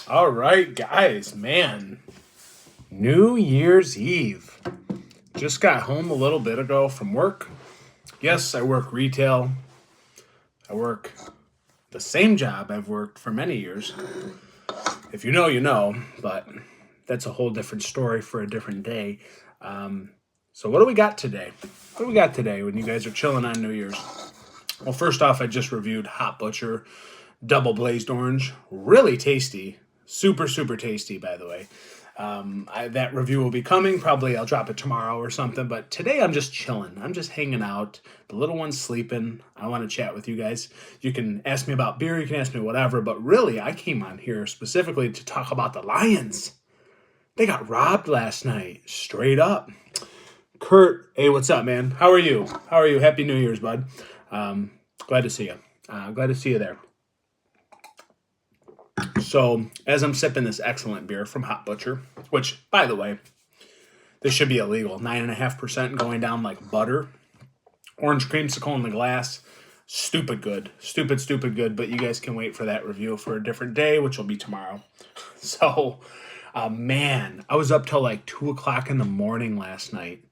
All right, guys, man. New Year's Eve. Just got home a little bit ago from work. Yes, I work retail. I work the same job I've worked for many years. If you know, you know, but that's a whole different story for a different day. So, what do we got today? What do we got today when you guys are chilling on New Year's? Well, first off, I just reviewed Hot Butcher Double Blazed Orange. Really tasty. Super, super tasty, by the way. That review will be coming. Probably I'll drop it tomorrow or something. But today I'm just chilling. I'm just hanging out. The little one's sleeping. I want to chat with you guys. You can ask me about beer. You can ask me whatever. But really, I came on here specifically to talk about the Lions. They got robbed last night. Straight up. Kurt, hey, what's up, man? How are you? How are you? Happy New Year's, bud. Glad to see you. Glad to see you there. So, as I'm sipping this excellent beer from Hot Butcher, which, by the way, this should be illegal. 9.5% going down like butter. Orange creamsicle in the glass. Stupid good. Stupid good. But you guys can wait for that review for a different day, which will be tomorrow. So, man, I was up till like 2 o'clock in the morning last night.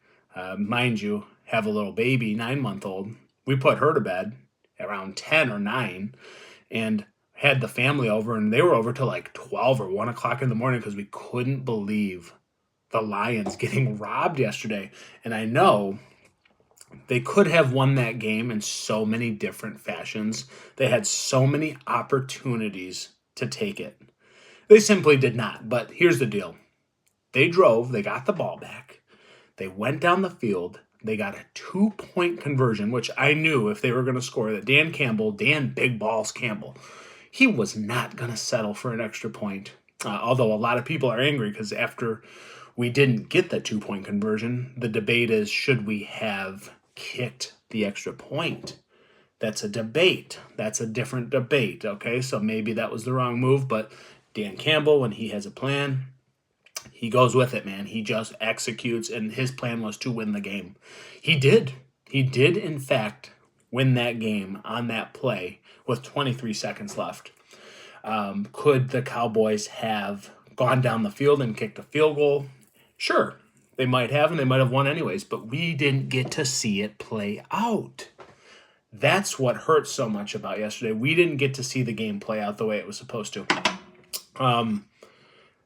Mind you, have a little baby, 9-month-old. We put her to bed around 10 or 9. And had the family over, and they were over till like 12 or 1 o'clock in the morning because we couldn't believe the Lions getting robbed yesterday. And I know they could have won that game in so many different fashions. They had so many opportunities to take it. They simply did not. But here's the deal. They drove, they got the ball back, they went down the field, they got a 2-point conversion, which I knew if they were going to score that Dan Big Balls Campbell, he was not going to settle for an extra point. Although a lot of people are angry because after we didn't get the 2-point conversion, the debate is, should we have kicked the extra point? That's a debate. That's a different debate, okay? So maybe that was the wrong move, but Dan Campbell, when he has a plan, he goes with it, man. He just executes, and his plan was to win the game. He did. He did, in fact, win that game on that play with 23 seconds left. Could the Cowboys have gone down the field and kicked a field goal? Sure, they might have, and they might have won anyways, but we didn't get to see it play out. That's what hurt so much about yesterday. We didn't get to see the game play out the way it was supposed to.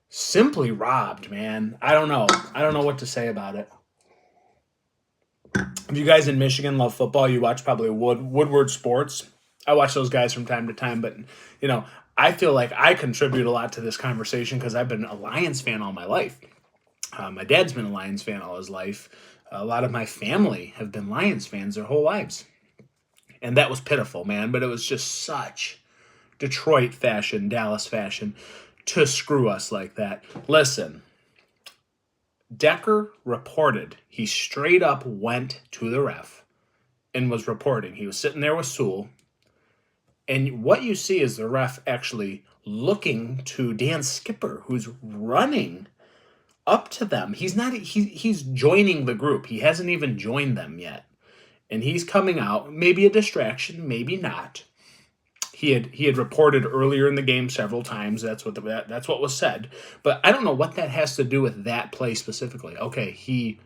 Simply robbed, man. I don't know. I don't know what to say about it. If you guys in Michigan love football, you watch probably Woodward Sports. I watch those guys from time to time, but I feel like I contribute a lot to this conversation because I've been a Lions fan all my life. My dad's been a Lions fan all his life. A lot of my family have been Lions fans their whole lives. And that was pitiful, man, but it was just such Detroit fashion, Dallas fashion to screw us like that. Listen, Decker reported. He straight up went to the ref and was reporting. He was sitting there with Sewell. And what you see is the ref actually looking to Dan Skipper, who's running up to them. He's joining the group. He hasn't even joined them yet. And he's coming out, maybe a distraction, maybe not. He had reported earlier in the game several times. That's what was said. But I don't know what that has to do with that play specifically. Okay, he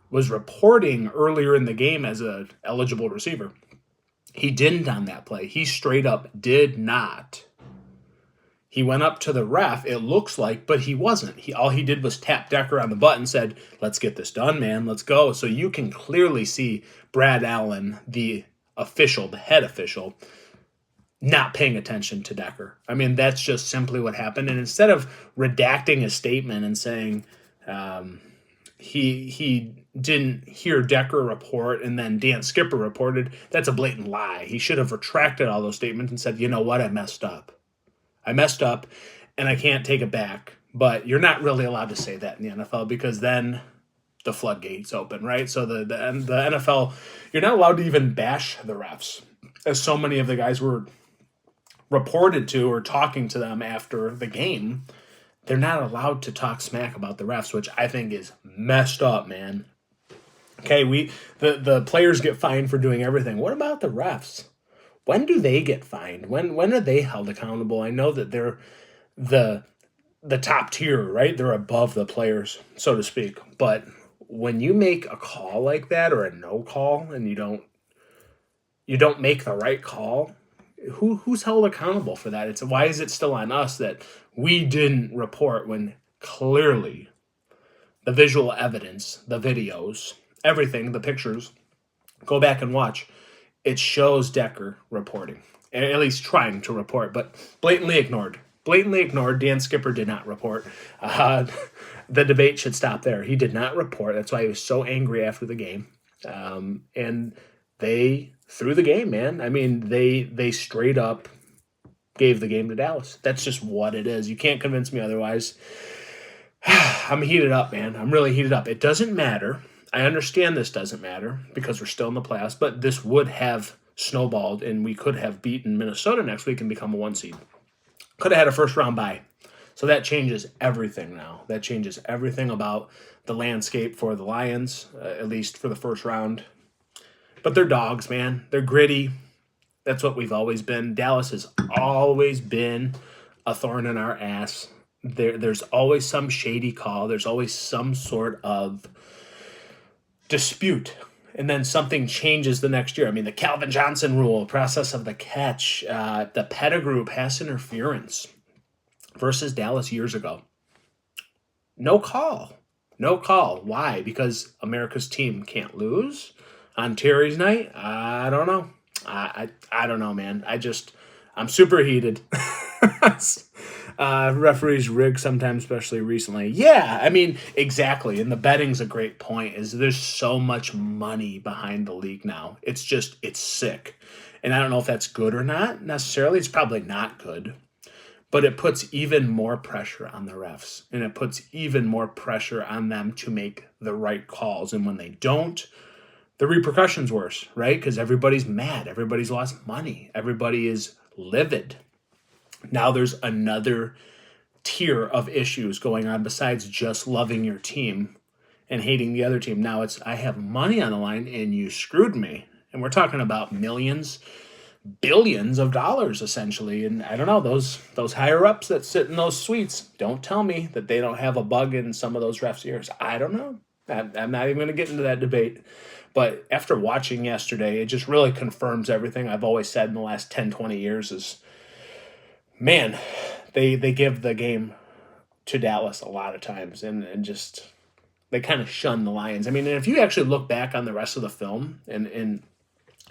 was reporting earlier in the game as a eligible receiver. He didn't on that play. He straight up did not. He went up to the ref, it looks like, but he wasn't. All he did was tap Decker on the butt and said, "Let's get this done, man. Let's go." So you can clearly see Brad Allen, the head official, not paying attention to Decker. I mean, that's just simply what happened. And instead of redacting a statement and saying he didn't hear Decker report and then Dan Skipper reported, that's a blatant lie. He should have retracted all those statements and said, you know what, I messed up, and I can't take it back. But you're not really allowed to say that in the NFL because then the floodgates open, right? So the NFL, you're not allowed to even bash the refs, as so many of the guys were reported to or talking to them after the game. They're not allowed to talk smack about the refs, which I think is messed up, man. Okay, the players get fined for doing everything. What about the refs? When do they get fined? When are they held accountable? I know that they're the the top tier, right? They're above the players, so to speak. But when you make a call like that or a no call and you don't make the right call, who's held accountable for that? It's why is it still on us that we didn't report when clearly the visual evidence, the videos, everything, the pictures, go back and watch. It shows Decker reporting, at least trying to report, but blatantly ignored. Blatantly ignored. Dan Skipper did not report. The debate should stop there. He did not report. That's why he was so angry after the game. And they threw the game, man. I mean, they straight up gave the game to Dallas. That's just what it is. You can't convince me otherwise. I'm heated up, man. I'm really heated up. It doesn't matter. I understand this doesn't matter because we're still in the playoffs, but this would have snowballed and we could have beaten Minnesota next week and become a 1 seed. Could have had a first round bye. So that changes everything now. That changes everything about the landscape for the Lions, at least for the first round. But they're dogs, man. They're gritty. That's what we've always been. Dallas has always been a thorn in our ass. There's always some shady call. There's always some sort of dispute. And then something changes the next year. I mean, the Calvin Johnson rule, process of the catch, the Pettigrew pass interference versus Dallas years ago. No call. No call. Why? Because America's team can't lose on Terry's night? I don't know. I don't know, man. I'm super heated. Referees rig sometimes, especially recently. Yeah, I mean, exactly. And the betting's a great point. Is there's so much money behind the league now. It's sick. And I don't know if that's good or not necessarily. It's probably not good. But it puts even more pressure on the refs. And it puts even more pressure on them to make the right calls. And when they don't, the repercussions worse, right? Because everybody's mad. Everybody's lost money. Everybody is livid. Now there's another tier of issues going on besides just loving your team and hating the other team. Now it's, I have money on the line and you screwed me. And we're talking about millions, billions of dollars essentially. And I don't know, those higher ups that sit in those suites, don't tell me that they don't have a bug in some of those refs' ears. I don't know. I'm not even going to get into that debate. But after watching yesterday, it just really confirms everything I've always said in the last 10, 20 years is, man, they give the game to Dallas a lot of times and just they kind of shun the Lions. I mean, and if you actually look back on the rest of the film and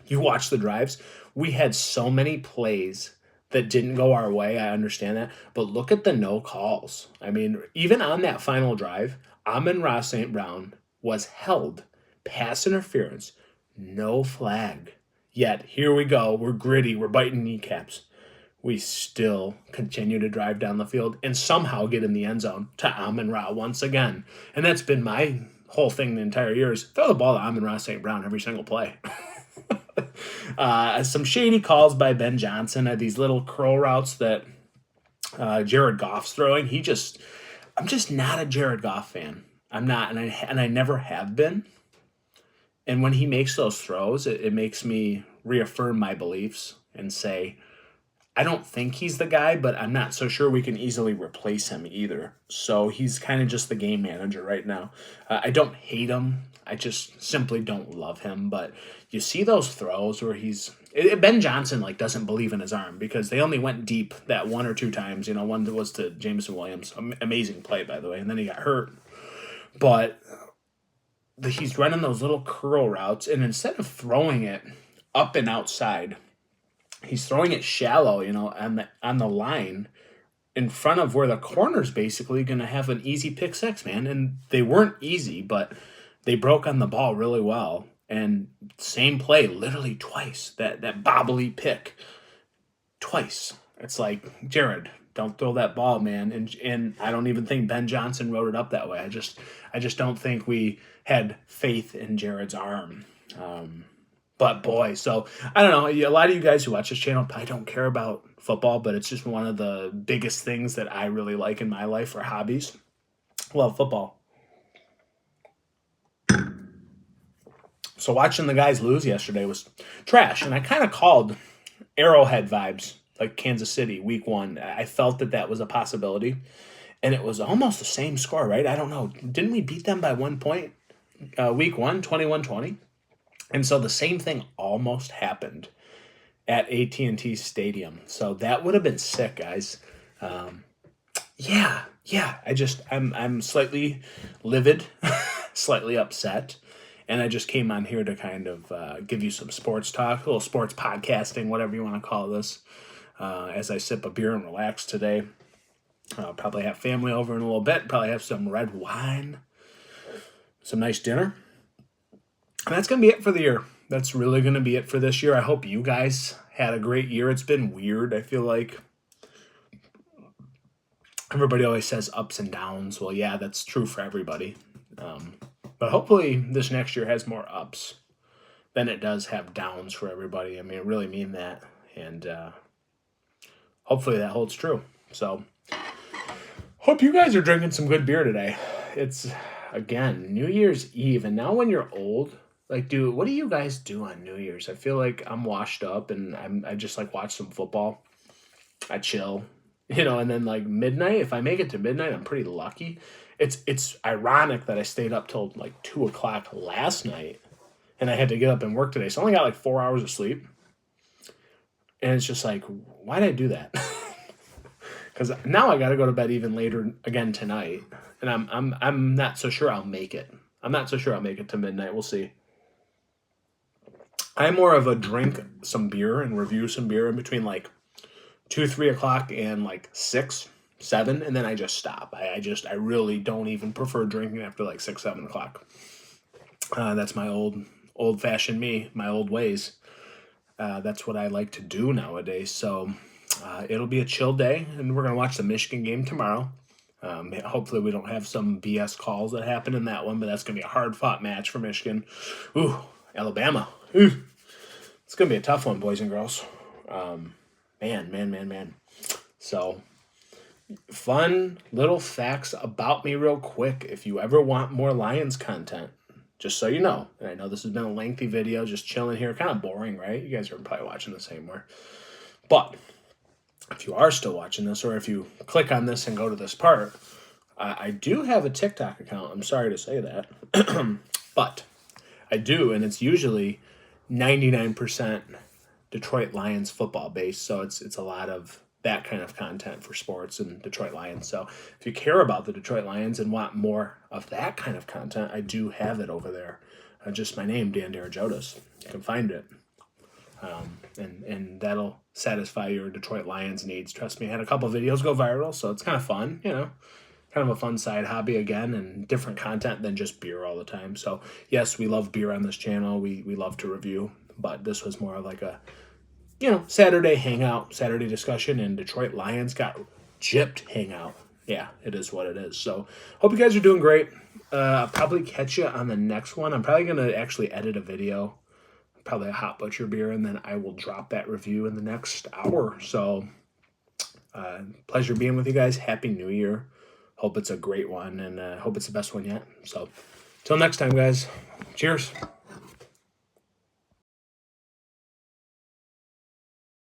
you watch the drives, we had so many plays that didn't go our way. I understand that. But look at the no calls. I mean, even on that final drive, Amon-Ra St. Brown was held. Pass interference, no flag. Yet, here we go. We're gritty. We're biting kneecaps. We still continue to drive down the field and somehow get in the end zone to Amon-Ra once again. And that's been my whole thing the entire year is throw the ball to Amon-Ra St. Brown every single play. Some shady calls by Ben Johnson at these little curl routes that Jared Goff's throwing. I'm just not a Jared Goff fan. I'm not, and I never have been. And when he makes those throws, it makes me reaffirm my beliefs and say, I don't think he's the guy, but I'm not so sure we can easily replace him either. So he's kind of just the game manager right now. I don't hate him. I just simply don't love him. But you see those throws where Ben Johnson doesn't believe in his arm because they only went deep that one or two times. One that was to Jameson Williams. Amazing play, by the way. And then he got hurt. But he's running those little curl routes, and instead of throwing it up and outside, he's throwing it shallow, on the line in front of where the corner's basically going to have an easy pick six, man. And they weren't easy, but they broke on the ball really well. And same play, literally twice, that bobbly pick, twice. It's like, Jared, don't throw that ball, man. And I don't even think Ben Johnson wrote it up that way. I just don't think we had faith in Jared's arm. But boy, so I don't know. A lot of you guys who watch this channel probably don't care about football, but it's just one of the biggest things that I really like in my life for hobbies. Love football. So watching the guys lose yesterday was trash, and I kind of called Arrowhead vibes, like Kansas City, week 1. I felt that was a possibility. and it was almost the same score, right? I don't know. Didn't we beat them by 1 point week one, 21-20? And so the same thing almost happened at AT&T Stadium. So that would have been sick, guys. Yeah. I'm slightly livid, slightly upset. And I just came on here to kind of give you some sports talk, a little sports podcasting, whatever you want to call this, as I sip a beer and relax today. I'll probably have family over in a little bit, probably have some red wine, some nice dinner. And that's going to be it for the year. That's really going to be it for this year. I hope you guys had a great year. It's been weird. I feel like everybody always says ups and downs. Well, yeah, that's true for everybody. But hopefully this next year has more ups than it does have downs for everybody. I mean, I really mean that. And hopefully that holds true. So hope you guys are drinking some good beer today. It's, again, New Year's Eve. And now when you're old, like, dude, what do you guys do on New Year's? I feel like I'm washed up and I just, like, watch some football. I chill. And then, like, midnight, if I make it to midnight, I'm pretty lucky. It's ironic that I stayed up till, like, 2 o'clock last night, and I had to get up and work today. So I only got, like, 4 hours of sleep. And it's just like, why did I do that? Because now I got to go to bed even later again tonight, and I'm not so sure I'll make it. I'm not so sure I'll make it to midnight. We'll see. I'm more of a drink some beer and review some beer in between, like, 2, 3 o'clock and, like, 6, 7, and then I just stop. I really don't even prefer drinking after, like, 6, 7 o'clock. That's my old-fashioned me, my old ways. That's what I like to do nowadays. So it'll be a chill day, and we're going to watch the Michigan game tomorrow. Hopefully we don't have some BS calls that happen in that one, but that's going to be a hard-fought match for Michigan. Ooh, Alabama. Ooh. It's going to be a tough one, boys and girls. Man. So, fun little facts about me real quick. If you ever want more Lions content, just so you know, and I know this has been a lengthy video, just chilling here, kind of boring, right? You guys are probably watching this anymore. But if you are still watching this, or if you click on this and go to this part, I do have a TikTok account. I'm sorry to say that. But I do, and it's usually 99% Detroit Lions football based, so it's a lot of that kind of content for sports and Detroit Lions. So if you care about the Detroit Lions and want more of that kind of content, I do have it over there. Just my name, Dan Darajotis. You can find it. And that'll satisfy your Detroit Lions needs. Trust me, I had a couple videos go viral, so it's kind of fun, kind of a fun side hobby again, and different content than just beer all the time. So yes, we love beer on this channel. We love to review, but this was more like a Saturday hangout, Saturday discussion, and Detroit Lions got gypped hangout. Yeah, it is what it is. So hope you guys are doing great. I'll probably catch you on the next one. I'm probably going to actually edit a video, probably a Hot Butcher beer, and then I will drop that review in the next hour. So pleasure being with you guys. Happy New Year. Hope it's a great one, and hope it's the best one yet. So till next time, guys. Cheers.